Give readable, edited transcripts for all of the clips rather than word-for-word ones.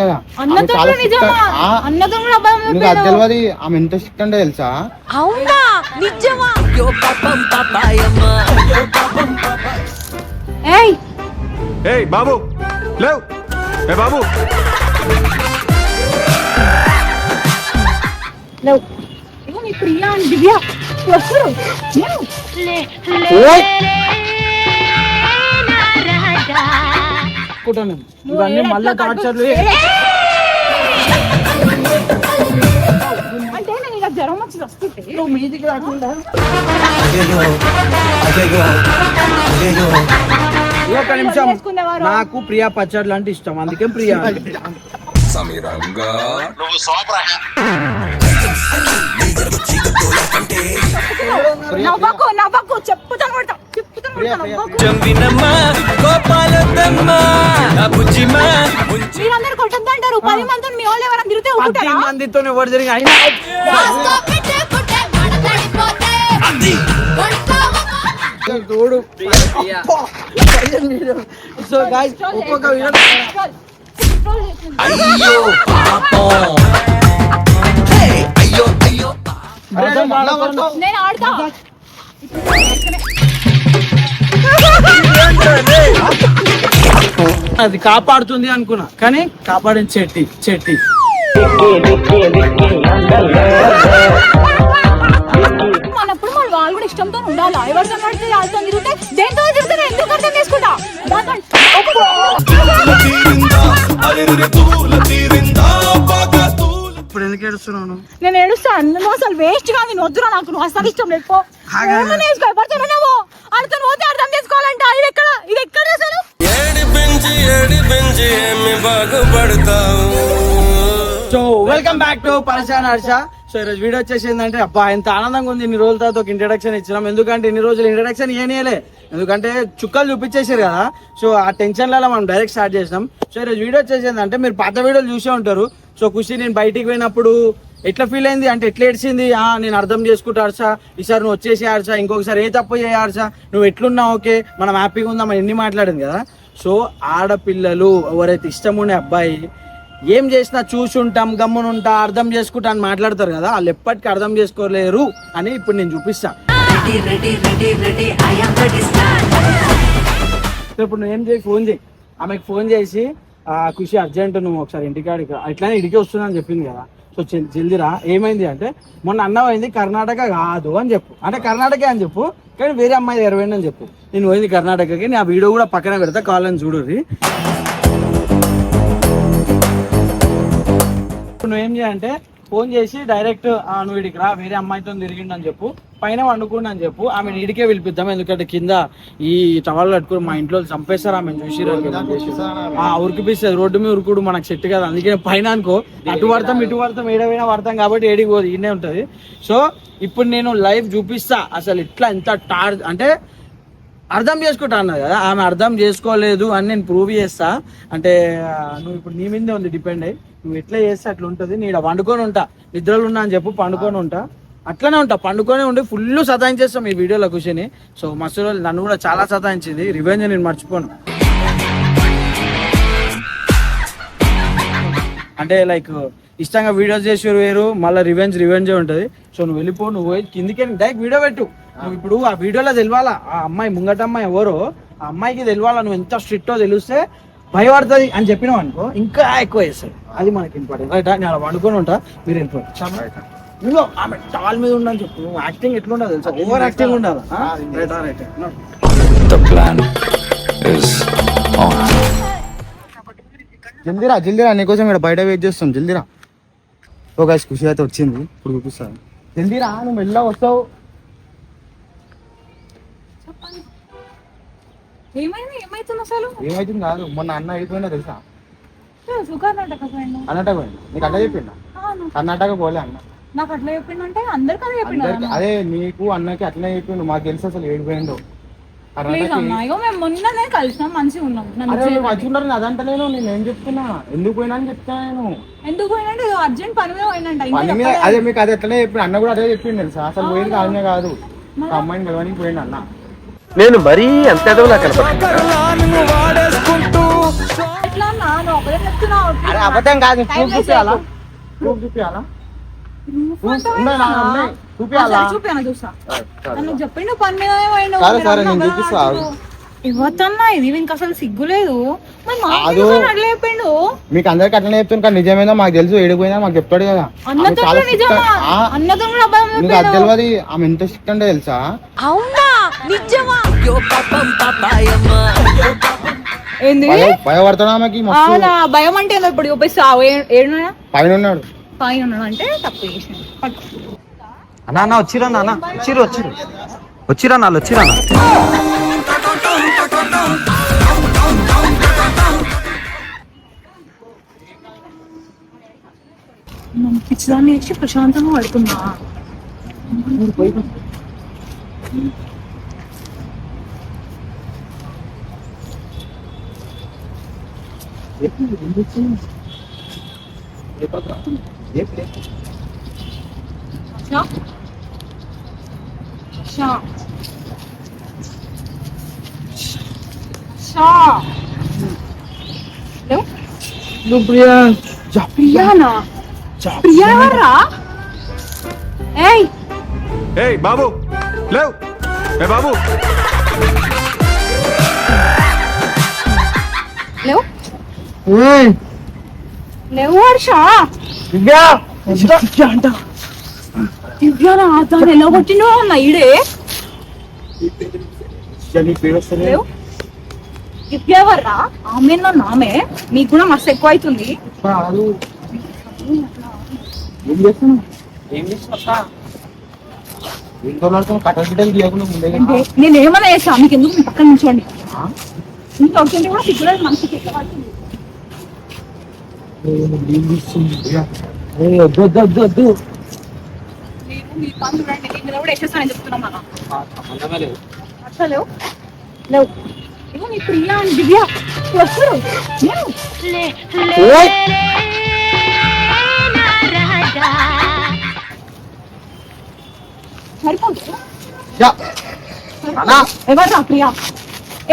కదా. నీకు అది తెలియదు ఆమె ఎంత స్ట్రిక్ట్ అంటే తెలుసా? అవునా నిజమా? ఏయ్ బాబు లేవ్, ఏ బాబు ప్రియా దివ్య ఇవన్నీ మళ్ళా టార్చర్లు. అంటే నేను ఇలా జ్వరం వచ్చి వస్తుంటే నువ్వు మీదికి రాకుండా ఒక నిమిషం. నాకు ప్రియా పచ్చడి అంటే ఇష్టం, అందుకే ప్రియా. నవ్వకు చెప్పుతాను మీరందరూ కొట్టద్దంటారు. 10 మంది మీ వాళ్ళు ఎవరైనా తిరిగితే 10 మందితో ఎవరు జరిగి అయినా తోడు. సో గాయ్స్ ఒక్కొక్క నేను ఆడతా. అది కాపాడుతుంది అనుకున్నా, కానీ కాపాడిన చెట్టి మనప్పుడు మన వాళ్ళు కూడా ఇష్టంతో ఉండాలి. ఎవరితో పడితే వాళ్ళతో తిరిగితే దేంతో తిరుగుతా ఎందుకు అర్థం చేసుకుంటా. ఇప్పుడు ఎందుకు ఏడుస్తున్నాను? నేను ఏడుస్తాను. నువ్వు అసలు వేస్ట్ గా నేను వద్దురా, నాకు నువ్వు అసలు ఇష్టం లేకపో. పడుతున్నావు అర్థం పోతే అర్థం చేసుకోవాలంట. ఇది ఎక్కడ అసలు సో వెల్కమ్ బ్యాక్ టు పరేషాన్ హర్ష. సో ఈరోజు వీడియో వచ్చేసి ఏంటంటే, అబ్బా ఎంత ఆనందంగా ఉంది. ఇన్ని రోజుల తర్వాత ఒక ఇంట్రడక్షన్ ఇచ్చినాం. ఎందుకంటే ఇన్ని రోజులు ఇంట్రడక్షన్ ఏనేయలే, ఎందుకంటే చుక్కలు చూపించేసారు కదా. సో ఆ టెన్షన్లలో మనం డైరెక్ట్ స్టార్ట్ చేసినాం. సో ఈరోజు వీడియో వచ్చేసి ఏంటంటే, మీరు పాత వీడియోలు చూసే ఉంటారు. సో ఖుషి నేను బయటికి పోయినప్పుడు ఎట్లా ఫీల్ అయింది అంటే, ఎట్లా ఏడ్చింది. నేను అర్థం చేసుకుంటా హర్ష, ఈసారి నువ్వు వచ్చేసి హర్ష, ఇంకొకసారి ఏ తప్పు చేయ హర్ష, నువ్వు ఎట్లున్నావు, ఓకే మనం హ్యాపీగా ఉందాం అని ఎన్ని మాట్లాడింది కదా. సో ఆడపిల్లలు ఎవరైతే ఇష్టం ఉండే అబ్బాయి ఏం చేసినా చూసుంటాం, గమ్మునుంటా, అర్థం చేసుకుంటా అని మాట్లాడతారు కదా, వాళ్ళు ఎప్పటికీ అర్థం చేసుకోలేరు అని ఇప్పుడు నేను చూపిస్తా. ఇప్పుడు నువ్వేం చేయి, ఫోన్ చేయి ఆమెకు. ఫోన్ చేసి ఖుషి అర్జెంట్ నువ్వు ఒకసారి ఇంటికాడికి అట్లానే ఇడికి వస్తున్నా అని చెప్పింది కదా. సో జల్దిరా, ఏమైంది అంటే మొన్న అన్నమైంది కర్ణాటక కాదు అని చెప్పు. అంటే కర్ణాటక అని చెప్పు, కానీ వేరే అమ్మాయి 20 అని చెప్పు. నేను పోయింది కర్ణాటకకి. నేను ఆ వీడియో కూడా పక్కన పెడతా, కావాలని చూడుర్రి. నువ్వేం చేయాలంటే ఫోన్ చేసి డైరెక్ట్ నువ్వు ఇడికి రా, వేరే అమ్మాయితో తిరిగిండని చెప్పు, పైన వండుకుండా అని చెప్పు. ఆమె ఇడికే పిలిపిద్దాం, ఎందుకంటే కింద ఈ టవల్ కట్టుకుని మా ఇంట్లో చంపేస్తారు. ఆమె చూసి ఉరికిపిస్తుంది. రోడ్డు మీద ఉరుకుడు మనకు సెట్ కదా. అందుకే పైన అనుకో, అటు పడతాం ఇటు పడతాం, ఏడవైనా పడతాం కాబట్టి ఏడికి పోదు, ఈయనే ఉంటుంది. సో ఇప్పుడు నేను లైవ్ చూపిస్తా అసలు ఇట్లా ఎంత అంటే అర్థం చేసుకుంటా అన్నది కదా, ఆమె అర్థం చేసుకోలేదు అని నేను ప్రూవ్ చేస్తా. అంటే నువ్వు ఇప్పుడు నీ మీదే ఉంది డిపెండ్ అయ్యి, నువ్వు ఎట్లా చేస్తే అట్లా ఉంటుంది. నేను వండుకొని ఉంటా, నిద్రలు ఉన్నా అని చెప్పు, పండుకొని ఉంటా, అట్లనే ఉంటా, పండుకొని ఉండి ఫుల్ సతాయించేస్తాం ఈ వీడియోలో కూర్చొని. సో మస్తు రోజులు నన్ను కూడా చాలా సతాయించింది, రివెంజ్ నేను మర్చిపోను. అంటే లైక్ ఇష్టంగా వీడియోస్ చేసేవారు వేరు, మళ్ళీ రివెంజ్ ఉంటుంది. సో నువ్వు వెళ్ళిపో, నువ్వు కిందికి డైరెక్ట్ వీడియో పెట్టు. నువ్వు ఇప్పుడు ఆ వీడియోలో తెలియాలా ఆ అమ్మాయి ముంగట అమ్మాయి ఎవరో, ఆ అమ్మాయికి తెలియాలా నువ్వు ఎంత స్ట్రిక్టో తెలిస్తే భయపడుతుంది అని చెప్పినావు అనుకో, ఇంకా ఎక్కువ చేస్తాడు. అది మనకి ఇంపార్టెంట్ రైట్. నేను అలా వండుకొని ఉంటా, మీరు వెళ్ళిపోయి నువ్వు ఆమె టాల్ మీద ఉండని చెప్పు. నువ్వు యాక్టింగ్ ఎట్లుండదు తెలుసా, ఓవర్ యాక్టింగ్ ఉండాలి. జల్దీరా నీకోసం ఇక్కడ బయట వెయిట్ చేస్తాం, జల్దీరా. ఓ గైస్ ఖుషి అయితే వచ్చింది, ఇప్పుడు చూపిస్తాను. జల్దీరా, నువ్వు వెళ్ళా వస్తావు. ఏమైతుంది కాదు, మొన్న అన్న అయిపోయినా తెలుసా, కర్ణాటక పోయింది. నీకు అట్లా చెప్పిండా? కర్ణాటక పోలే అన్న, నాకు అట్లా చెప్పిండంటే అందరికీ అదే నీకు అన్నకి అట్లనే చెప్పిండు. మాకు తెలుసు అసలు ఏడిపోయిండు. మొన్ననే కలిసినాం, మంచిగా ఉన్నాం. మంచిగా అదంటే నేనేం చెప్తున్నా, ఎందుకు పోయినా అని చెప్తాను. ఎందుకు పోయినంటే అర్జెంట్ పని మీద పోయినంట. అదే మీకు అది ఎట్లనే చెప్పిండు, అన్న కూడా అదే చెప్పిండు తెలుసా. అసలు పోయింది కాదనే కాదు, అమ్మాయిని కలవడానికి పోయిండు అన్న. నేను మరీ అంత ఎట్లా నాను అబద్ధం చెప్తున్నావు. అరే అబద్ధం కాదు, Time ప్రూఫ్ waste చూపియాలా? చేయకు. ప్రూఫ్ చూపియాలా? Proof అంటావా? ఉన్నాయి నా ఉన్నాయి. చూపియాలా? సరే, చూపియాను చూస్తా. నన్ను చెప్పిండు పని మీదనే పోయిండు. సరే, సరే, నేను అబద్ధం చూపిస్తా. ఆడుతున్నావు. ఇవ్వతన్నా ఇది వీనికి అసలు సిగ్గులేదు. మరి మా కాదు. అట్లా చెప్పిండు. మీకు అందరికి అట్లనే చెప్తాను కానీ నిజమేదో మాకు తెలుసు, ఏడిపోయినా మాకు చెప్తాడు కదా. అన్నతో ఆమె చాలా నిజమా? strict. ఆ, అన్నతో కూడా అబద్ధం నీకు అది చెప్పిండు. తెలియదు, ఆమె ఎంత స్ట్రిక్ట్ అంటే తెలుసా? అవునా నిజమా? ఏంది? భయపడతాడు ఆమెకి మస్తు. అవునా భయం అంటే ఏందో ఇప్పుడు చూపిస్తా. ఏడున్నా పైన ఉన్నాడు. పైన ఉన్నాడు అంటే తప్పు చేసిన. అన్నా అన్న వచ్చిరా నాన్న, వచ్చిరా నాన్న వచ్చిరా. పిచ్చిదాన్ని వేసి ప్రశాంతంగా పడుకున్నా. ప్రియానా? ప్రియా ఎవర్రా? ఏయ్ ఏయ్ బాబు లేవు. ఏ బాబు లేవు లేవు హర్ష. దివ్యానా? దాన్ని ఎలా కొట్టిండో అన్న ఈడే. లేవు. దివ్య ఎవర్రా? ఆమె నామే. మీకు కూడా మస్తు ఎక్కువ అవుతుంది. నేను ఏమన్నా చేసా మీకు? ఎందుకు మీ పక్కన నుంచోండి. మీకు అవుతుంటే కూడా సిగ్గులేదు మనసుకి ఎక్కువ అవుతుంది. నేను మీ పనులు చూడండి, మీ మీద కూడా వేసేస్తానని చెప్తున్నాం మనం. అసలు లేవు లేవు. ఏమో మీ ప్రియా అని దివ్య వస్తారు. సరిపోతుంది. ఎవర్రా ప్రియా?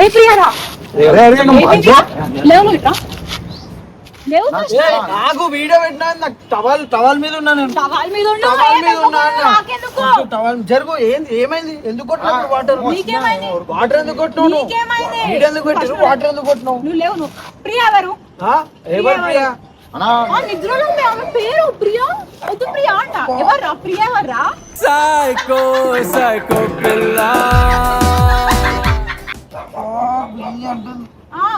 ఏ ప్రియారా? లేవు ఇట్రా. లేవు నాకు వీడియో పెట్టినా, నాకు టవల్ మీద ఉన్నా నేను. టవాల్ మీద ఉండు. టవల్ మీద ఉన్నా అన్న. నాకెందుకు? టవల్ జరుగు. ఏంది ఏమైంది? ఎందుకు కొట్టినావు వాటర్? నీకేమైంది? వాటర్ ఎందుకు కొట్టినావు నువ్వు? నీకేమైంది? వీడియో ఎందుకు పెట్టిరు? వాటర్ ఎందుకు కొట్టినావు? నువ్వు లేవు. నువ్వు ప్రియా ఎవరు? ఎవరు ప్రియా? ఆ నిద్రలో ఉంది ఆమె పేరు ప్రియా. వద్దు ప్రియా అంట. ఎవర్రా ప్రియా? ఎవర్రా? సైకో సైకో పిల్ల.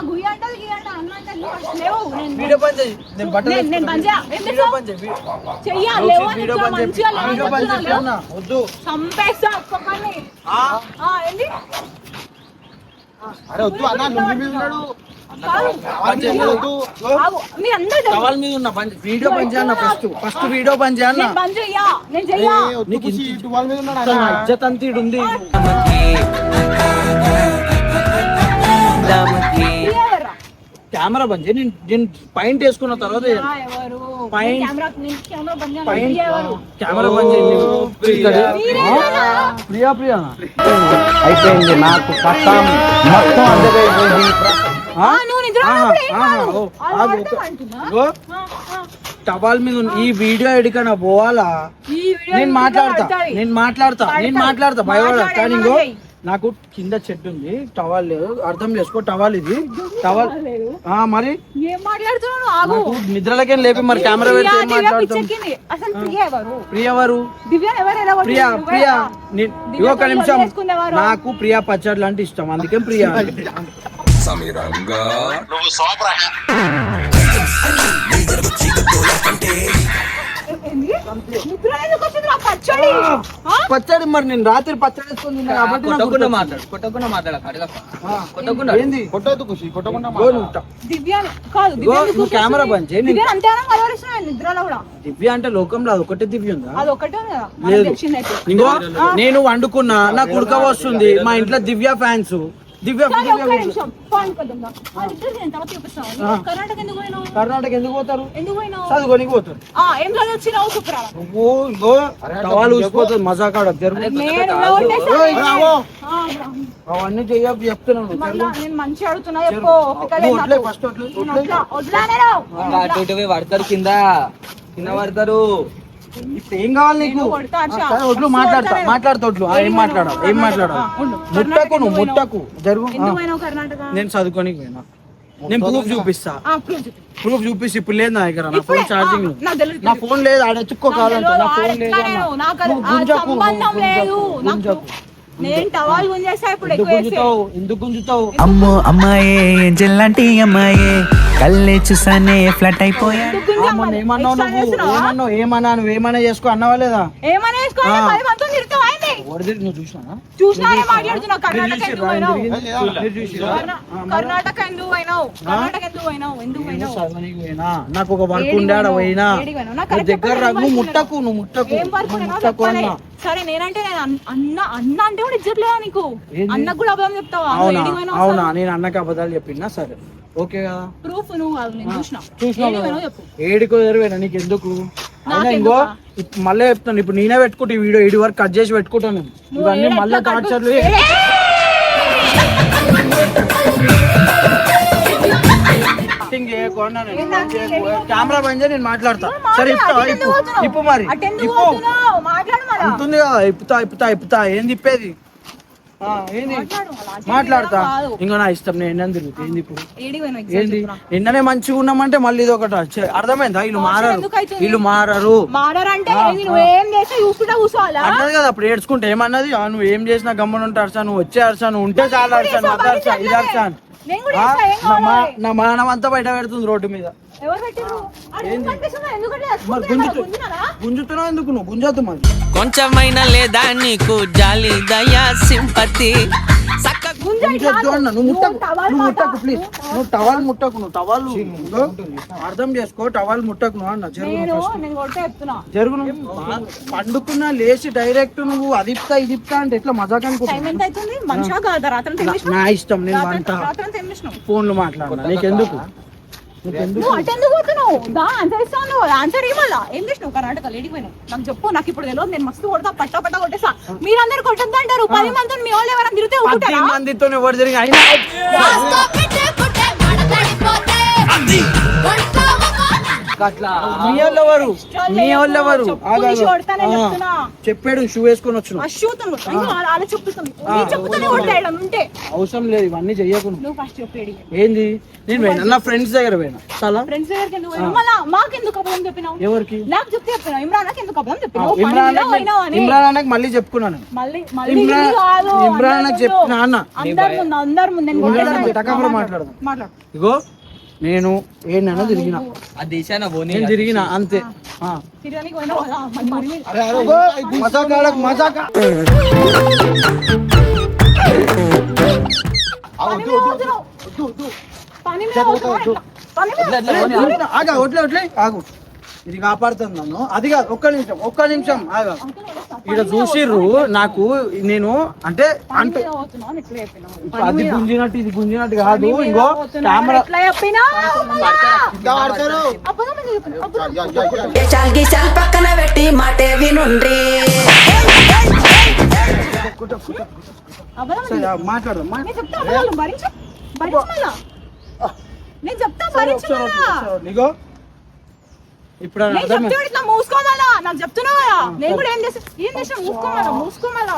గుయ్య అంటది గియ్య అంట అన్న అంటది. లేవు. వీడియో పని చేయి. నేను బట్టలు నేను పని చేయ. వీడియో పని చేయి. చెయ్యాలి. లేవు అని వీడియో చెప్తున్నా, పని చేయి. మంచిగా లేవు వీడియో పని అని చెప్తున్నా. చేస్తున్నా. వద్దు. చంపేస్తా ఒక్కొక్కరిని. ఏంది? అరే వద్దు అన్న, లుంగీ మీద ఉన్నాడు. కాదు. వద్దు. ఆగు. మీరందరూ తెలుసు. టవల్ మీద ఉన్న వీడియో పని చేయన్న. ఫస్ట్ వీడియో పని చేయన్న. నేను పని చెయ్యా. నేను చెయ్యా. నీకు టవల్ మీద ఉన్నాడు. ఇజ్జత్ అంతా ఈడ ఉంది. ప్రియా ఎవర్రా? కెమెరా బంద్ చేయి. నేను పాయింట్ వేసుకున్న తర్వాత ఎవరు? పైన- కెమెరా బంద్ చేయాలి. పాయింట్ ప్రియా ఎవరు? కెమెరా బంద్ చేయి. ప్రియా ప్రియా అయిపోయింది నాకు కష్టం మొత్తం అందరైపోయింది. నువ్వు నిద్రలో ఉన్నప్పుడు ఏం కాదు. వాళ్ళు వాడతాం అంటున్నా. టవాల్ మీద ఈ వీడియో ఎడికన్నా పోవాలా? ఈ వీడియో నేను మాట్లాడతా భయపడ. మాట్లాడు, కానీ ఏమన్నా చెయ్యి. నాకు కింద చెట్టు ఉంది, టవాల్ లేదు. అర్థం చేసుకో. టవాల్ ఇది టవాల్. మరి ఏం మాట్లాడుతున్నావు? ఆగు. నాకు నిద్రలకేం లేపి మరి కెమెరా పెడితే ఏం మాట్లాడతాం? పిచ్చెక్కింది. అసలు ప్రియా ఎవరు? ప్రియ ఎవరు? దివ్య ఎవరు? ఎలా ప్రియా కొట్టింది? ప్రియా దివ్య ఒక నిమిషం. చేసుకుంది ఎవరు? నాకు ప్రియా పచ్చడ్లు అంటే ఇష్టం, అందుకే ప్రియా. ఏంది? నిద్రలో ఎందుకు వచ్చింది నా పచ్చడి? పచ్చడి మరి నేను రాత్రి పచ్చడి వేసుకొని తిన్నా కాబట్టి నాకు కొట్టకుండా గుర్తొచ్చింది. మాట్లాడు, కొట్టకుండా మాట్లాడక అడగప్ప. ఏంది? కొట్టొద్దు ఖుషి, కొట్టకుండా ఇగో నువ్వు దివ్య కాదు. దివ్య ఇగో ఎందుకు నువ్వు కెమెరా బంద్ చేయి. దివ్య అంతేనా కలవరిస్తున్నా నిద్రలో కూడా. దివ్య అంటే లోకంలో అది ఒకటే దివ్య ఉందా? అది ఒకటే ఉంది కదా మనకు లేదు. తెలిసిందైతే. ఇంకో నేను వండుకున్నా, నాకు ఉడక వస్తుంది. మా ఇంట్లో దివ్య ఫ్యాన్స్. దివ్య సరే, దివ్య ఒక్క కూర్చో. నిమిషం. పాయింట్ కొద్దాం దా. వాళ్ళిద్దరు నేను తర్వాత చూపిస్తాను. ఆ. కర్ణాటక ఎందుకు పోయినావు? కర్ణాటక ఎందుకు పోతారు? ఎందుకు పోయినావు? చదువుకోనికి పోతారు. ఏం చదివొచ్చినావు చెప్పురా. నువ్వు ఇగో టవాలు ఊసిపోతుంది మజాకాడ జరుగు. నేను కొట్టేసా. ఓయ్, రావో. ఆ, అవన్నీ చెయ్యకు చెప్తున్నాను. మళ్ళా నేను మంచిగా అడుగుతున్నా చెప్పు. ఓపిక లేదు నువ్వు వడ్లే నాకు. ఫస్ట్ వడ్లే, నేను వడ్లే. వడ్లా నేను. అటు ఇటు పోయి పడతారు కింద పడతారు. ఇప్పుడు ఏం కావాలి నీకు? నేను కొడతా, అచ్చా. సరే, వడ్లు మాట్లాడతా వడ్లు. ఏం మాట్లాడాలి ఉండు. ముట్టకు నువ్వు ముట్టకు జరుగు. ఎందుకు పోయినావు కర్ణాటక? నేను చదువుకోనికి పోయినా. నేను ప్రూఫ్ చూపిస్తా. ప్రూఫ్ చూపి. ప్రూఫ్ చూపిస్తే ఇప్పుడు లేదు నా దగ్గర. నా ఇప్పుడే, ఫోన్ ఛార్జింగ్ నాకు తెలియదు. నా ఫోన్ లేదు. ఆడ ఎత్తుక్కో కావాలంటే నా ఫోన్ లేదు ఎట్లా అన్న. నేను? నాకు నువ్వు ఆ గుంజకు, సంబంధం నువ్వు లేదు. గుంజకు, నాకు గుంజకు. నేను టవాల్ గుంజేసా ఇప్పుడు ఎందుకు ఎక్కువ వేసి. గుంజుతావు? ఎందుకు గుంజుతావు? అమ్మో అమ్మాయే ఏంజల్ లాంటి అమ్మాయే కళ్ళే చూసానే ఫ్లట్ అయిపోయా. ఎందుకు గుంజావు మొన్న మరి? ఏమన్నావు ఎక్స్ట్రా నువ్వు? చేస్తున్నావా? ఏమన్నా నువ్వు ఏమైనా చేసుకో అన్నావా లేదా? ఏమని వేసుకోవాలి? ఆ. 10 మందితో తిరుగుతావా ఏంది? వరదలు నువ్వు చూసినా? చూసినా ఏం మాట్లాడుతున్నావు? కర్ణాటక ఎందుకు పోయినావు? కర్ణాటక ఎందుకు పోయినావు? కర్ణాటక ఎందుకు పోయినావు? ఎందుకు పోయినావు? నాకు ఒక వర్క్ ఏడికి ఉండే ఆడ పోయినావు? పోయినా. ఏడికి పోయినావు? నాకు నువ్వు కరెక్ట్ దగ్గర చెప్పు, రాకు. ఏం నువ్వు వర్క్ ముట్టకు, నువ్వు ముట్టకు. ఏం వర్క్ నువ్వు లేనా? ముట్టకు చెప్పాలి. అన్నా. సరే నేనంటే నేను అన్న అంటే కూడా ఇజ్జత్ లేదా నీకు? ఏంది? అన్నకు కూడా అబద్ధం చెప్తావా? నువ్వు అవునా ఏడికి పోయినావు అవునా అసలు? నేను అన్నకి అబద్ధాలు చెప్పినా సరే ఓకే కదా. ప్రూఫ్ నువ్వు కాదు, నేను చూసినా. చూసినావు ఏడికి కదా. పోయినావు చెప్పు. ఏడికో ఎరువేనా నీకు ఎందుకు? అయినా నాకెందుకా? ఇంకో మళ్ళీ చెప్తాను. ఇప్పుడు నేనే పెట్టుకుంటా ఈ వీడియో. ఇడి వరకు కట్ చేసి పెట్టుకుంటాను నేను. నువ్వు ఇవన్నీ ఏడు మళ్ళీ ఎట్లా టార్చర్లు. యాక్టింగ్ చేయకుండా కెమెరా బంద్ చేయి, నేను మాట్లాడతా. సరే ఇప్పుతా ఇప్పు మరి అటెందుకు ఇప్పు పోతున్నావు? మాట్లాడు మరి. ఉంటుంది కదా. ఇప్పుతా ఏం తిప్పేది? ఏంది మాట్లాడతా. ఇంకా నా ఇష్టం. నేను ఎన్న తిరుగుతా. ఏంది ఇప్పుడు? ఏడికి పోయినావు? ఎగ్జామ్ ఏంది చెప్పురా. నిన్ననే మంచిగా ఉన్నామంటే మళ్ళీ ఇది ఒకటి అర్థమైందా? వీళ్ళు మారరు, ఎందుకు అవుతుంది? వీళ్ళు మారరు మారారంటే ఏంది? నువ్వేం చేస్తే చూసుకుంటా కూర్చోవాలా? అన్నది కదా. అప్పుడు ఏడ్చుకుంటే ఏమన్నది? నువ్వు ఏం చేసినా గమ్మున ఉంటా అర్చా, నువ్వు వచ్చే అర్చా, నువ్వు ఉంటే చాలా అర్చా, అది అర్చా, ఇది అర్చా అని. నేను కూడా చేస్తా, ఏం కావాలి? నా మానం అంతా బయట పెడుతుంది రోడ్డు మీద. ఎవరు పెట్టిర్రు? ఆడ ఏం కనిపిస్తుందో? ఎందుకంటే మరి గుంజుతున్నారా? గుంజుతున్నావు ఎందుకు? నువ్వు గుంజొద్దు మరి. కొంచెమైనా లేదా నీకు జాలి దయా సింపతి సక్క గుంజొద్దు అన్న. నువ్వు ముట్టకు, టవల్ నువ్వు మాట. ముట్టకు ప్లీజ్. నువ్వు టవల్ ముట్టకు. నువ్వు టవల్ అర్థం చేసుకో. టవల్ ముట్టకు నువ్వు అన్న. నేను కొట్టే చెప్తున్నా. జరుగు. నువ్వు పండుకున్నా లేచి డైరెక్ట్ నువ్వు అదిప్తా ఇదిప్తా అంటే ఎట్లా మజాక్ అనుకుంటా. టైం ఎంత అవుతుంది? మనిషిగా కాదా? రాత్రి తెమ్మిసినావు? నా ఇష్టం. నేను వంట రాత్రి తెమ్మిసినావు. ఫోన్లు మాట్లాడినా. నీకెందుకు? నువ్వు అటెందుకు పోతున్నావు? దా ఆన్సర్ ఇస్తావు. నువ్వు ఆన్సర్ ఇవ్వాలా? ఏం చేసినావు? కర్ణాటక లేడిపోయినావు. నాకు చెప్పు. నాకు ఇప్పుడు తెలియదు. నేను మస్తు కొడతా, పట్టా కొట్టేసా. మీరందరూ కొట్టద్దు అంటారు. 10 మంది మీ వాళ్ళు ఎవరైనా తిరిగితే 10 ఊరుకుంటారా? మందితో ఎవరు జరిగి అయినా అట్లా మీ వాళ్ళు ఎవరు? మీ వాళ్ళు ఎవరు? చెప్పు, నీ కొడతానే చెప్తున్నా. చెప్పాడు షూ వేసుకొని వచ్చిన. ఆ షూతో కొడతా. ఇంకా అలా చెప్తాను. నీ చెప్పుతూనే కొట్టాడు ఉంటే. అవసరం లేదు ఇవన్నీ చెయ్యకు నువ్వు. నువ్వు ఫస్ట్ చెప్పేది. ఏంది? నేను పోయినా నా ఫ్రెండ్స్ దగ్గర పోయినా. చాలా ఫ్రెండ్స్ దగ్గరికి ఎందుకు పోయినావు? మళ్ళా మాకెందుకు అబద్ధం చెప్పినావు? ఎవరికి? నాకు చెప్తే చెప్పినావు. ఇమ్రాన్కి ఎందుకు అబద్ధం చెప్పినావు? ఇమ్రాన్ పనిలో పోయినావు అని. ఇమ్రాన్ అన్నకి మళ్ళీ చెప్పుకున్నాను. మళ్ళీ ఇమ్రాన్ ఇది కాదు. ఇమ్రాన్ అన్నకి చెప్పిన అన్న. అందరి ముందు నేను ఇమ్రాన్ కొట్టేసాను. అన్నకి టకామరా మాట్లాడదాం. మాట్లాడు. ఇగో నేను ఏడైనా తిరిగిన. ఆ దేశాన పోనీ నేను తిరిగిన అంతే. తిరగడానికి పోయినావు కదా, మరి మీద. మజాక్ ఆడకు, మజాక్. పని మీద పోతున్నావు. పని మీద పోతున్నావు. పని మీద ఆగా ఒట్లే ఆగు. ఇది కాపాడుతుంది నన్ను. అది కాదు, ఒక్క నిమిషం ఆగా. ఇక్కడ చూసిర్రు నాకు. నేను అంటే అంటే పోతున్నావు అని ఎట్లా చెప్పినావు? ఇప్పుడు అది గుంజినట్టు ఇది గుంజినట్టు కాదు. ఇంకో కెమెరా ఎట్లా చెప్పినావు? అబద్ధం ఎందుకు చెప్పినావు? చాల్ గీసాల్ పక్కన పెట్టి మాటే వినుండ్రి. అబద్ధం సరే, మాట్లాడదాం. నేను చెప్తా అబద్ధాలు భరించు. భరించమల్లా. నేను చెప్తా భరించమల్లా. నీకో ఇప్పుడు నేను అర్థమైంది. చెప్తే ఇట్లా మూసుకోమల్లా. నాకు చెప్తున్నావు కదా. నేను కూడా ఏం చేసా మూసుకోమల్లా.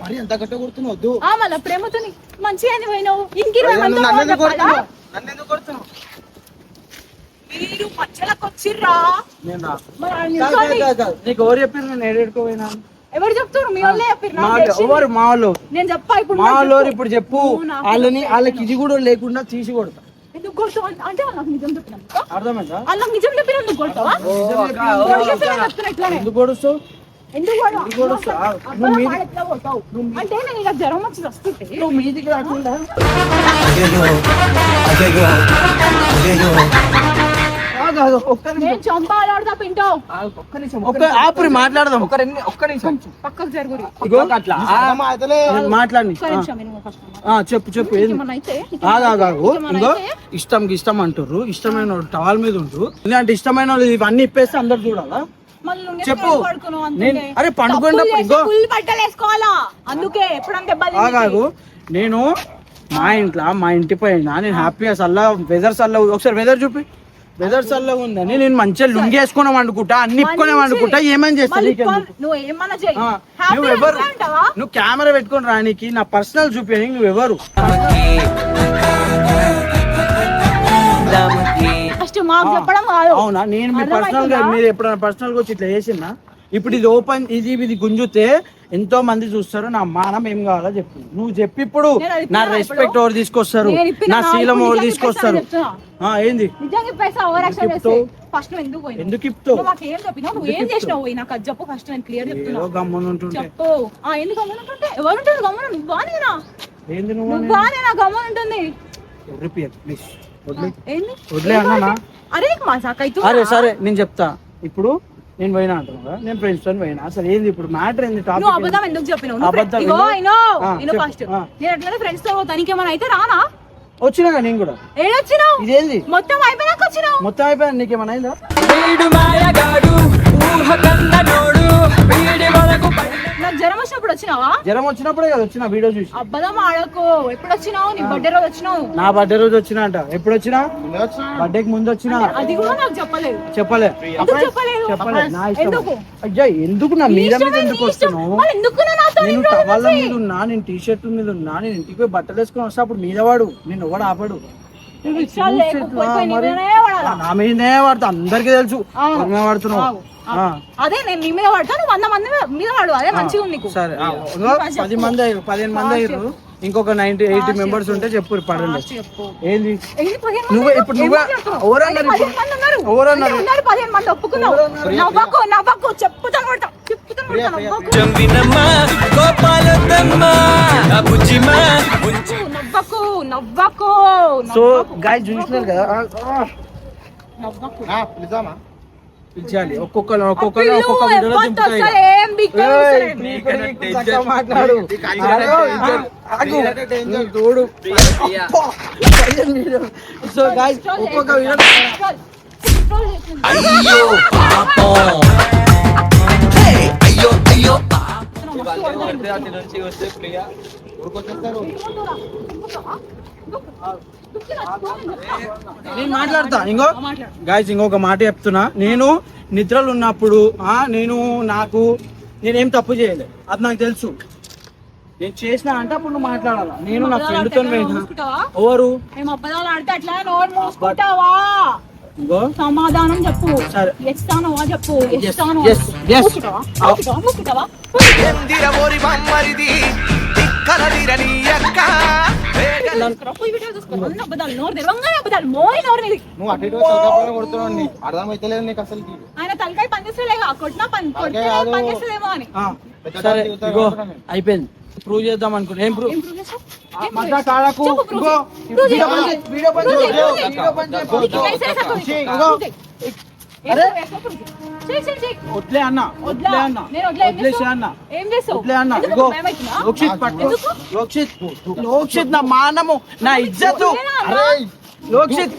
మరి ఎంత గట్ట కొడుతున్నావు? వద్దు. మళ్ళా ప్రేమతో మంచిగా పోయినావు. ఇంక నన్ను ఎందుకు కొడుతున్నావు? నన్ను ఎందుకు కొడుతున్నావు? మీరు మధ్యలోకి వచ్చిర్రా. నేను రా. మరి ఆయన కాదు, నిల్చోని- కాదు, కాదు. నీకు ఎవరు చెప్పారు నేను ఏడుకోపోయినా? ఎవరు చెప్తారు? మీ వాళ్ళే చెప్పారు. నాకు తెలిసి. ఎవరు మా వాళ్ళు? నేను చెప్పా ఇప్పుడు. మా నాకు వాళ్ళు చెప్పు. ఇప్పుడు చెప్పు. నువ్వు నాకు వాళ్ళకి ఇది కూడా లేకుండా తీసి కొడతా. ఎందుకు కొడతావు? అంటే వాళ్ళకి నిజం చెప్పినా అర్థమైందా? వాళ్ళకి నిజం చెప్పిన ఎందుకు కొడతావా? కొడితే నేను చెప్తున్నా ఇట్లానే. ఎందుకు కొడుస్తావు? ఎందుకు కొడతావు? ఎందుకు కొడుస్తావు? అబ్బా, నువ్వు మీది- వాడు ఎట్లా కొడతావు? అంటే నేను ఇలా జ్వరం వచ్చి వస్తుంటే నువ్వు మీదికి రాకుండా కాదు, కాదు, ఒక్క నిమిషం. నేను చంపాలాడతా పింటో ఒక్క నిమిషం ఒక్క ఆపురి మాట్లాడదాం. ఒక్క నిమిషం పక్కకు జరుగురి. ఇగో అట్లా నేను మాట్లాడి ఒక్క నిమిషం విను ఫస్ట్. చెప్పు ఏంది? ఏమన్నా అయితే ఆగాగు. ఇంకో ఇష్టం అంటారు. ఇష్టమైన వాడు టవాల్ మీద ఉంటూ ఎందుకంటే ఇష్టమైన వాళ్ళు ఇవన్నీ ఇప్పేస్తే అందరు చూడాలా? మళ్ళీ నువ్వు చెప్పు. ఎక్కడ పడుకున్నావు అంతుంటే? నేను అరే పండుకోండి తప్పులు చేస్తే ఇంకో ఫుల్ బట్టలు వేసుకోవాలా అందుకే ఎప్పుడంటే దెబ్బలు ఆగాగు. నేను మా ఇంటి పైన నేను హ్యాపీగా చల్లగా వెదర్ చల్లగా ఒకసారి వెదర్ చూపి. వెదర్ చల్లగా ఉందని నేను మంచిగా లుంగి వేసుకున్నాం అనుకుంటా, అన్ని ఇప్పుకున్నాం అనుకుంటా. ఏమని చేస్తా నీకెందుకు? నువ్వు ఏమన్నా చెయ్యి. నువ్వు ఎవరు? నువ్వు కెమెరా పెట్టుకొని రానికి నా పర్సనల్ చూపి. నువ్వెవరు? ఫస్ట్ మాకు చెప్పడం కాదు. అవునా? నేను మీ పర్సనల్ గా మీరు ఎప్పుడైనా పర్సనల్ గా వచ్చి ఇట్లా చేసినా? ఇప్పుడు ఇది ఓపెన్, ఇది గుంజుతే ఎంతో మంది చూస్తారు. నా మానం ఏం కావాలో చెప్పు. నువ్వు చెప్పి ఇప్పుడు నా రెస్పెక్ట్ ఎవరు తీసుకొస్తారు, నా శీలం ఎవరు తీసుకొస్తారు? ఏంది నిజంగా ఇప్పేసా ఓవర్ యాక్షన్ చేస్తే ఫస్ట్ నువ్వు ఎందుకు పోయినావు? ఎందుకు ఇప్తావు? నువ్వు మాకు ఏం చెప్పినావు? నువ్వు ఏం చేసినావు? నాకు అది చెప్పు ఫస్ట్. నేను క్లియర్ చెప్తున్నా. గమ్మని ఉంటుంటే చెప్పు. ఎందుకు గమ్మన ఉంటుంటే? ఎవరు ఉంటారు గమ్మన? నువ్వానేనా? ఏంది నువ్వు? నువ్వానేనా గమ్మన ఉంటుంది? ప్లీజ్ వదిలే. ఏంది? వదిలే అన్నా. అరే నీకు మజాక్ అవుతుంది. అరే సరే నేను చెప్తా. ఇప్పుడు నేను పోయినా అంటున్నా కదా, నేను ఫ్రెండ్స్ తో పోయినా. అసలు ఏంది ఇప్పుడు మ్యాటర్ ఏంది? నువ్వు టాపిక్ అబద్ధం ఎందుకు చెప్పినావు? అబద్ధం ఇగో చెప్పు. ఫస్ట్ నేను ఎట్లా ఫ్రెండ్స్ తో తనకి ఏమైనా అయితే రానా? వచ్చినా నేను కూడా. ఏడొచ్చినావు? ఇదేంది మొత్తం అయిపోయినాక వచ్చినావు. మొత్తం అయిపోయింది. నీకేమైనా అయిందా? నాకు జ్వరం వచ్చినప్పుడు వచ్చినావా? జ్వరం వచ్చినప్పుడే కదా వచ్చిన వీడియో చూసి. అబ్బదం ఆడకు. ఎప్పుడు వచ్చినావు? నీ బర్త్డే రోజు వచ్చినావు. నా బర్త్డే రోజు వచ్చినా అంట. ఎప్పుడు వచ్చినా? బర్త్డేకి ముందు వచ్చినా. అది కూడా నాకు చెప్పలేదు. చెప్పలే ఎందుకు చెప్పలేదు? నా ఇష్టం. ఎందుకు? అయ్యా ఎందుకు నా మీద ఇష్టం ఎందుకు నీ ఇష్టం. వస్తున్నావు? మరి ఎందుకు నువ్వు నాతో నేను ఇంట్లో టవాళ్ళ నుంచి? మీద ఉన్నా, నేను టీ షర్ట్ మీద ఉన్నా, నేను ఇంటికి పోయి బట్టలు వేసుకొని వస్తా. అప్పుడు మీద వాడు నేను ఎవడు ఆపడు. విషయాలు లేకపోతే నీ మీదనే పడాలా? నా మీదనే వాడుతా. అందరికి తెలుసు ఎవరి మీద వాడుతున్నావు. అదే నేను నీ మీద పడతా, నువ్వు 100 మంది మీద పడు. అదే మంచిగా ఉంది నీకు. సరే 10 మంది అయ్యారు, 15 మంది అయ్యారు. ఇంకొక 80 మెంబర్స్ ఉంటే చెప్పు పడండి. చెప్పు. ఏంది ఏంది 15 మంది? నువ్వే ఇప్పుడు నువ్వే ఎవరన్నారు? 15 మంది ఉన్నారు. ఎవరన్నారు? ఉన్నారు 15 మంది ఒప్పుకున్నావు. నవ్వకు చెప్పుతాను కొడతా. నవ్వకు సో గాయస్ చూసినారు కదా. నవ్వకు. పిలిచాలి ఒక్కొక్కరు ఒక్కొక్క వీడియోలో దింపుతాయి. మాట్లాడు తోడు. సో గాయస్ ఒక్కొక్క వీడియో నేను మాట్లాడతా. గాయస్ ఇంకొక మాట చెప్తున్నా. నేను నిద్రలు ఉన్నప్పుడు నేనేం తప్పు చేయలేదు. అది నాకు తెలుసు. నేను చేసినా అంటే అప్పుడు నువ్వు మాట్లాడాలా. నేను నా ఫ్రెండ్ తో పోయినా. ఎవరు అబద్ధాలు ఆడితే అట్లా నోరు మూసుకుంటావా? ఇంకో సమాధానం చెప్పు. సరే ఎస్తానవా చెప్పు. ఎస్తాను. Yes. మూసుకుంటావా? అబద్ధాలు నోరు తెరవంగానే అబద్ధాలు మోయి నోరు నీది. అర్థమైతలేదు నీకు అసలు. ఆయన తలకాయ పనిచేస్తలేగా కొట్టినా పనిచేస్తలేమో అని. సరే ఇగో అయిపోయింది. ప్రూవ్ చేద్దాం అనుకున్నా. ఏం ప్రూవ్? మజా కాడకు. ఇగో వీడియో బంద్ వద్లే అన్న వదిలేసే అన్న. ఇగో లోక్షిత్ నా మానము, నా ఇజ్జతు. లోక్షిత్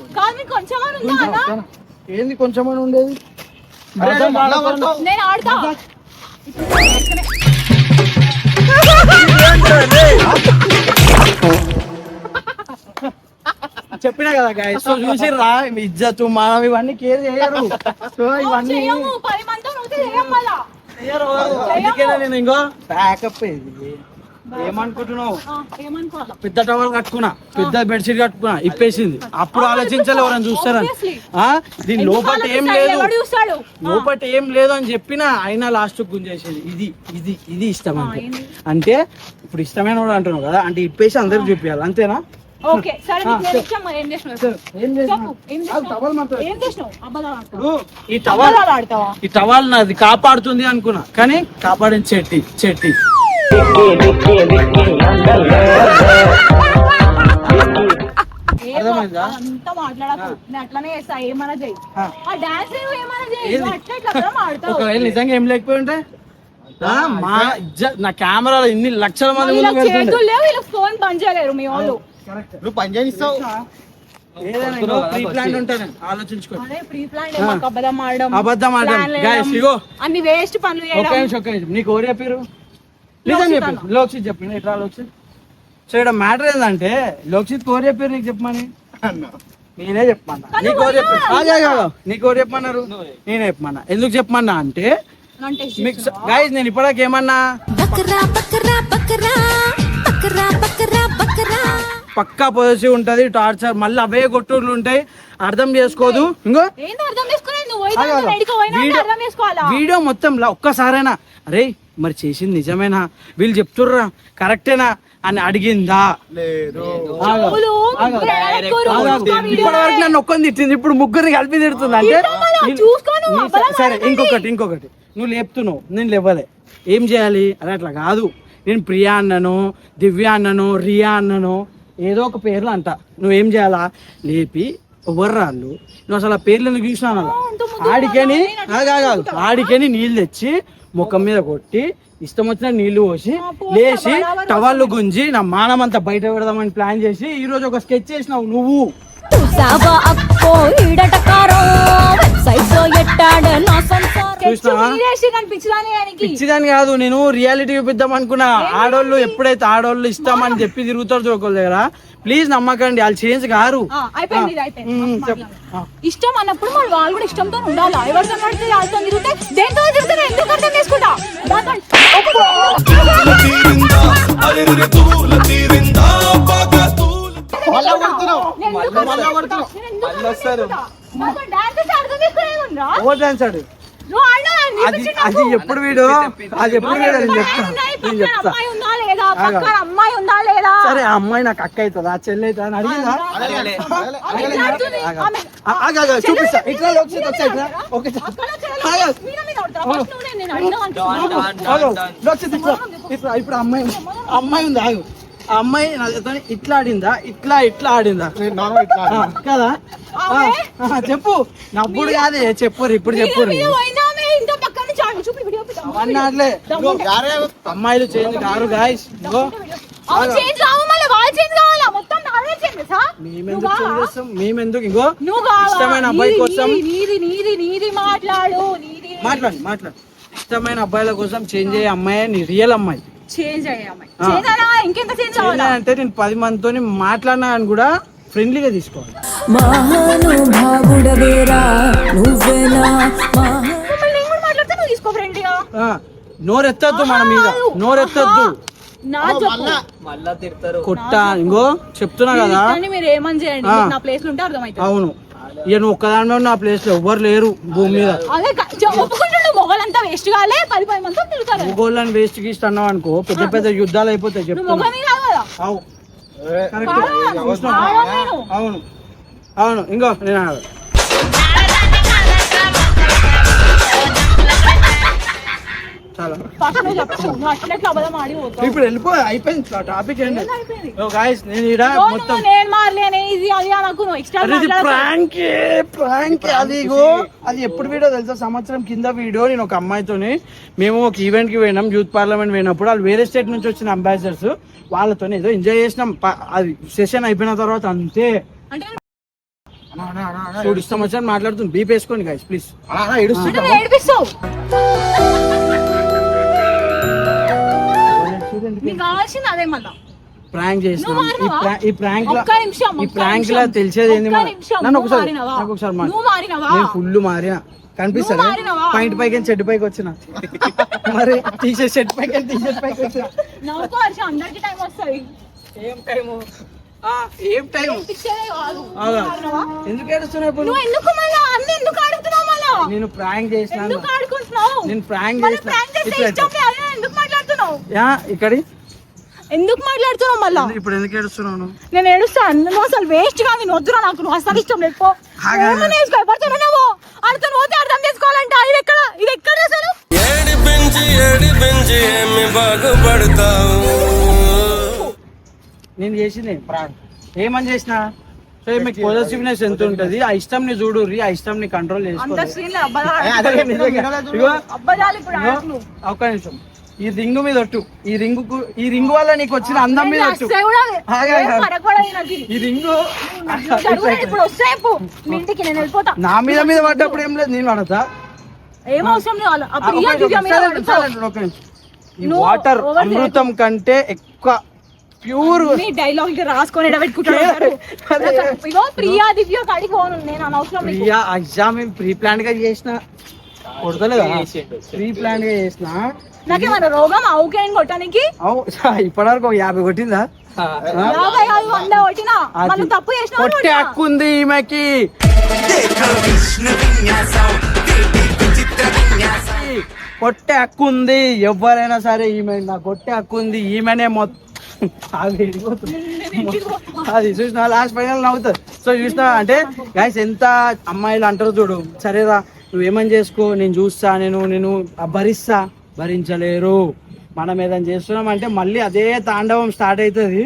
ఏంది కొంచెమని ఉండేది? నేను ఆడతా. చెప్పినా కదా గాయస్. సో చూసి రా ఇజ్జతు మానవ ఇవన్నీ కేర్ చేయరు. సో ఇవన్నీ చేయము. 10 మందితో నువ్వు చేయం మళ్ళా. అందుకేనా నేను ఇంకో ప్యాకప్. ఏమనుకుంటున్నావు? ఏమనుకోవాలా? పెద్ద టవల్ కట్టుకున్నా, పెద్ద బెడ్షీట్ కట్టుకున్నా, ఇప్పేసింది. అప్పుడు ఆలోచించాలి ఎవరైనా చూస్తారని. దీని లోపల ఏం లేదు, లోపల ఏం లేదు అని చెప్పినా అయినా లాస్ట్ గుంజేసేది. ఇది ఇష్టం అంటే ఇప్పుడు ఇష్టమైన వాడు అంటున్నావు కదా, అంటే ఇప్పేసి అందరికి చూపించాలి అంతేనా? ఓకే సరే నీకు ఇష్టం మరి ఏం చేస్తున్నావు? ఈ టవల్ నాది కాపాడుతుంది అనుకున్నా, కానీ కాపాడిన చెట్టి అర్థమైందా? అంతా మాట్లాడకు, నేను అట్లానే చేస్తా, ఏమన్నా చెయ్యి. ఆ. ఆ డాన్స్ ఏమన్నా చెయ్యి, ఏది? నువ్వు అట్లా ఇట్లా కూడా మాడతావు. ఒకవేళ నిజంగా ఏం లేకపోయి ఉంటే మా నా కెమెరాలో ఇన్ని లక్షల మంది వీళ్ళ ముందు పెడుతుండే. చేతులు లేవు, వీళ్ళ ఫోన్ పని చేయలేరు మీ వాళ్ళు. నువ్వు పని చేయనిస్తావు. ఏదైనా ప్రీ ప్లాన్ ఉంటాను, ఆలోచించుకో. అదే ప్రీ ప్లాన్ మాకు అబద్ధం ఆడడం, అబద్ధం ఆడడం. plan Guys, వేయడం, ఇగో అన్ని వేస్ట్ పనులు ఒక్క చేయడం. నిమిషం నీకు ఎవరు చెప్పారు? నిజం చెప్పారు. లోక్షిత్ చెప్పింది. ఎట్లా లోక్షిత్? సో ఇక్కడ మ్యాటర్ ఏంటంటే లోక్షిత్ కోరు చెప్పారు నీకు చెప్పమని. నేనే చెప్పమన్నా. నీకు ఎవరు చెప్పారు? నీకు ఎవరు చెప్పమన్నారు? నేనే చెప్పమన్నా. ఎందుకు చెప్పమన్నా అంటే అంటే మీకు గైస్ నేను ఇప్పటిదాకా ఏమన్నా పక్కా పొజిటివ్ ఉంటది, టార్చర్, మళ్ళీ అవే కొట్టులు ఉంటాయి, అర్థం చేసుకోదు. ఇంకో ఏంది అర్థం చేసుకునేది? నువ్వు పోయినా రెడీగా పోయినా అంటే అర్థం చేసుకోవాలా? వీడియో మొత్తం ఒక్కసారైనా అరే మరి చేసింది నిజమేనా, వీళ్ళు చెప్తుర్రా కరెక్టేనా అని అడిగిందా? లేదు. చెవులు, ముగ్గురు ఎడగొట్టుకోరు. ఇప్పటి వరకు నన్ను ఒక్కని తిట్టింది, ఇప్పుడు ముగ్గురిని కలిపి తిడుతుంది అంటే చూసుకోను, సరే ఇంకొకటి నువ్వు లేపుతున్నావు, నేను లేవలే, ఏం చేయాలి? అరే అట్లా కాదు, నేను ప్రియా అన్నను, దివ్య అన్నను, రియా అన్నను, ఏదో ఒక పేర్లు అంట, నువ్వేం చేయాలా? లేపి ఎవరు రాళ్ళు, నువ్వు అసలు ఆ పేర్లు ఎందుకు చూసినా ఆడికని కాదు, ఆడికని నీళ్ళు తెచ్చి ముఖం మీద కొట్టి ఇష్టం వచ్చిన నీళ్లు పోసి లేచి టవాళ్ళు గుంజి నా మానం అంతా బయట పెడదామని ప్లాన్ చేసి ఈ రోజు ఒక స్కెచ్ చేసినావు నువ్వు. చూసినావా? పిచ్చిదాని కాదు, నేను రియాలిటీ చూపిద్దాం అనుకున్నా. ఆడోళ్ళు ఎప్పుడైతే ఆడోళ్ళు ఇస్తామని చెప్పి తిరుగుతారు చూకోళ్ళ దగ్గర, ప్లీజ్ నమ్మకండి, వాళ్ళు చేంజ్ కారు. అయిపోయింది, ఇది అయిపోయింది. ఇష్టం అన్నప్పుడు మరి వాళ్ళు కూడా ఇష్టంతో ఉండాలి. ఎవరితో పడితే వాళ్ళతో తిరిగితే దేంతో తిరుగుతారు ఎందుకు అర్థం చేసుకుంటా? ఓవర్ డాన్స్ ఆడు. అది ఎప్పుడు వీడు అది ఎప్పుడు వీడు నేను చెప్తా. అమ్మాయి ఉందా లేదా? సరే ఆ అమ్మాయి నాకు అక్క అవుతుందా, చెల్లి అవుతుందా అని అడిగిందా? చూపిస్తా. ఇట్లా లోక్షిత్ వచ్చా, ఇట్లా లోక్షిత్ ఇట్లా. ఇప్పుడు అమ్మాయి ఉంది, ఆగు. ఆ అమ్మాయి నాతో ఇట్లా ఆడిందా, ఇట్లా ఆడిందా కదా? చెప్పు, నప్పుడు కాదే చెప్పు, ఇప్పుడు చెప్పు. అన్నట్లే అమ్మాయిలు చేంజ్ కారు గాయస్. మేమెందుకు ఇంకో ఇష్టమైన అబ్బాయి కోసం మాట్లాడు. ఇష్టమైన అబ్బాయిల కోసం చేంజ్ అయ్యే అమ్మాయి నీ రియల్ అమ్మాయి. చేంజ్ అయ్యే అమ్మాయి ఇంకెంత చేంజ్ అంటే నేను 10 మందితో మాట్లాడినా అని కూడా ఫ్రెండ్లీగా తీసుకోవాలి. నోరెత్తద్దు మన మీద, నోరెత్తద్దు. మళ్ళా తిడతారు. కొట్టా ఇంకో చెప్తున్నా కదా. మీరు ఏమని చేయండి, నా ప్లేస్ లో ఉంటే అర్థమైతుంది. అవును, ఇక నువ్వు ఒక్కదాని నా ప్లేస్ లో ఎవ్వరు లేరు భూమి మీద. మొగలంతా వేస్ట్ కాలే, 10 మంది తిరుగుతారు. మొగోళ్ళని వేస్ట్ గీస్ట్ అన్నావు అనుకో, పెద్ద పెద్ద యుద్ధాలు అయిపోతాయి చెప్తున్నా. అవును ఇంకో నేను చాలా ఇప్పుడు వెళ్ళిపో, అయిపోయింది టాపిక్. ఏంటి నేను ఈడ మొత్తం ప్రాంక్ అది ఎప్పుడు వీడియో తెలుసా? సంవత్సరం కింద వీడియో. నేను ఒక అమ్మాయితోని మేము ఒక ఈవెంట్ కి పోయినాం, యూత్ పార్లమెంట్ పోయినప్పుడు. వాళ్ళు వేరే స్టేట్ నుంచి వచ్చిన అంబాసిడర్స్, వాళ్ళతో ఏదో ఎంజాయ్ చేసినాం. అది సెషన్ అయిపోయిన తర్వాత అంతే. చూడు ఇష్టం వచ్చాను మాట్లాడుతుంది, బీప్ వేసుకోండి గైస్ ప్లీజ్. ప్రాంక్ చేసినాం. ఈ ప్రాంక్ లా తెలిసేది ఏంది? నన్ను ఒకసారి నేను ఫుల్ మారినా కనిపిస్తాను. పాయింట్ పైకి చెట్టు పైకి వచ్చిన, మరి టీషర్ట్ షర్ట్ పైకి టీషర్ట్ పైకి వచ్చిన. ఏం టైం ఎందుకు ఏడుస్తున్నావు? నేను ప్రాంక్ చేసినాను. నేను ప్రాంక్ ఇక్కడి ఎందుకు మాట్లాడుతున్నావు మళ్ళా? ఇప్పుడు ఎందుకు ఏడుస్తున్నావు? నేను ఏడుస్తాను, నువ్వు అసలు వేస్ట్ గా నేను వద్దురా, నాకు నువ్వు అసలు ఇష్టం లేదు. భయపడుతున్నావు, అర్థం పోతే అర్థం చేసుకోవాలంట. ఇది ఎక్కడ అసలు? నేను చేసింది ప్రాంక్. ఏమని చేసిన? సో మీకు పొజిటివ్నెస్ ఎంత ఉంటది, ఆ ఇష్టం ని చూడు, ఆ ఇష్టం ని కంట్రోల్ అంత చేసుకోవాలి. సీన్ అబ్బాయి అదే నిజంగా. ఇగో, అబ్బాయిలు ఇప్పుడు ఆడను. ఒక్క నిమిషం, ఈ రింగు మీద ఒట్టు, ఈ రింగు వల్ల నీకు వచ్చిన అందం మీద ఒట్టు. అస్సలు కూడా ఆగు, ఆగు. ఏం పడకూడదు నాకు ఇది. ఈ రింగు జరుగుతుంది ఇప్పుడు వస్తే చెప్పు. మీ ఇంటికి నేను వెళ్ళిపోతా. నా మీద పడ్డప్పుడు ఏం లేదు, నేను పడతా. ఏం అవసరం లేదు వాళ్ళ. ఆ ప్రియా దివ్య మీద పడుకో. ఈ నువ్వు వాటర్ over అమృతం కంటే ఎక్కువ ప్యూర్. నీ డైలాగ్ రాసుకొని పెట్టుకుంటారు. ఇగో ప్రియా దివ్య కాడికి పోను నేను, అనవసరం నీకు. ప్రియా అజ్జా మేము ప్రీ ప్లాన్ గా చేసిన కొడతలేదా, ప్రీ ప్లాన్ గా చేసిన. నాకేమన్నా రోగం అవుకేం కొట్టడానికి? ఇప్పటివరకు 50 కొట్టిందా? 50 కాదు 100 కొట్టినా. మనం తప్పు చేసిన కొట్టే హక్కు ఉంది ఈమెకి, కొట్టే హక్కు ఉంది. ఎవరైనా సరే ఈమె నా కొట్టే హక్కు ఉంది. ఈమెనే మొత్తం అది చూసిన లాస్ట్ ఫైనల్ నవ్వుతుంది. సో చూసినా అంటే గైస్ ఎంత అమ్మాయిలు అంటారు చూడు, సరేరా నువ్వేమని చేసుకో, నేను చూస్తా, నేను భరిస్తా, భరించలేరు. మనం ఏదైనా చేస్తున్నాం అంటే మళ్ళీ అదే తాండవం స్టార్ట్ అవుతుంది.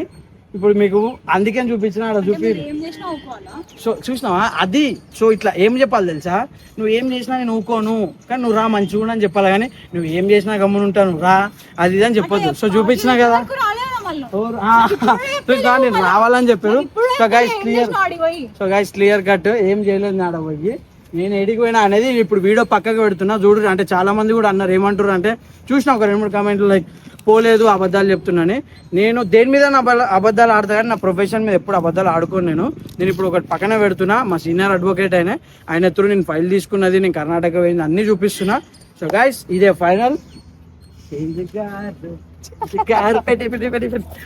ఇప్పుడు మీకు అందుకే చూపించిన అలా చూపి. ఏం చేసినా ఊరుకోవాలా? సో చూసినావా అది. సో ఇట్లా ఏం చెప్పాలి తెలుసా, నువ్వు ఏం చేసినా నేను ఊకోను, కానీ నువ్వు రా మంచిగా అని చెప్పాలి. కానీ నువ్వు ఏం చేసినా గమ్మునుంటాను రా అది ఇది అని చెప్పొద్దు. సో చూపించిన కదా, నాకు రాలేదా మళ్ళీ? చూసినా నేను రావాలని చెప్పారు. సో గైస్ ఏం క్లియర్, చేసినావు ఆడికి పోయి? సో గైస్ క్లియర్ కట్ ఏం చేయలేదు నాడ పోయి. నేను ఎడికి పోయినా అనేది ఇప్పుడు వీడియో పక్కకు పెడుతున్నా చూడు. అంటే చాలా మంది కూడా అన్నారు, ఏమంటారు అంటే చూసిన ఒక 2-3 కామెంట్లు లైక్ పోలేదు అబద్ధాలు చెప్తున్నాను. నేను దేని మీద నా అబద్ధాలు ఆడతా కానీ నా ప్రొఫెషన్ మీద ఎప్పుడు అబద్ధాలు ఆడుకోను. నేను ఇప్పుడు ఒకటి పక్కన పెడుతున్నా. మా సీనియర్ అడ్వకేట్ ఆయన ఎత్తురు నేను ఫైల్ తీసుకున్నది, నేను కర్ణాటక పోయింది అన్ని చూపిస్తున్నా. సో గైస్ ఇదే ఫైనల్.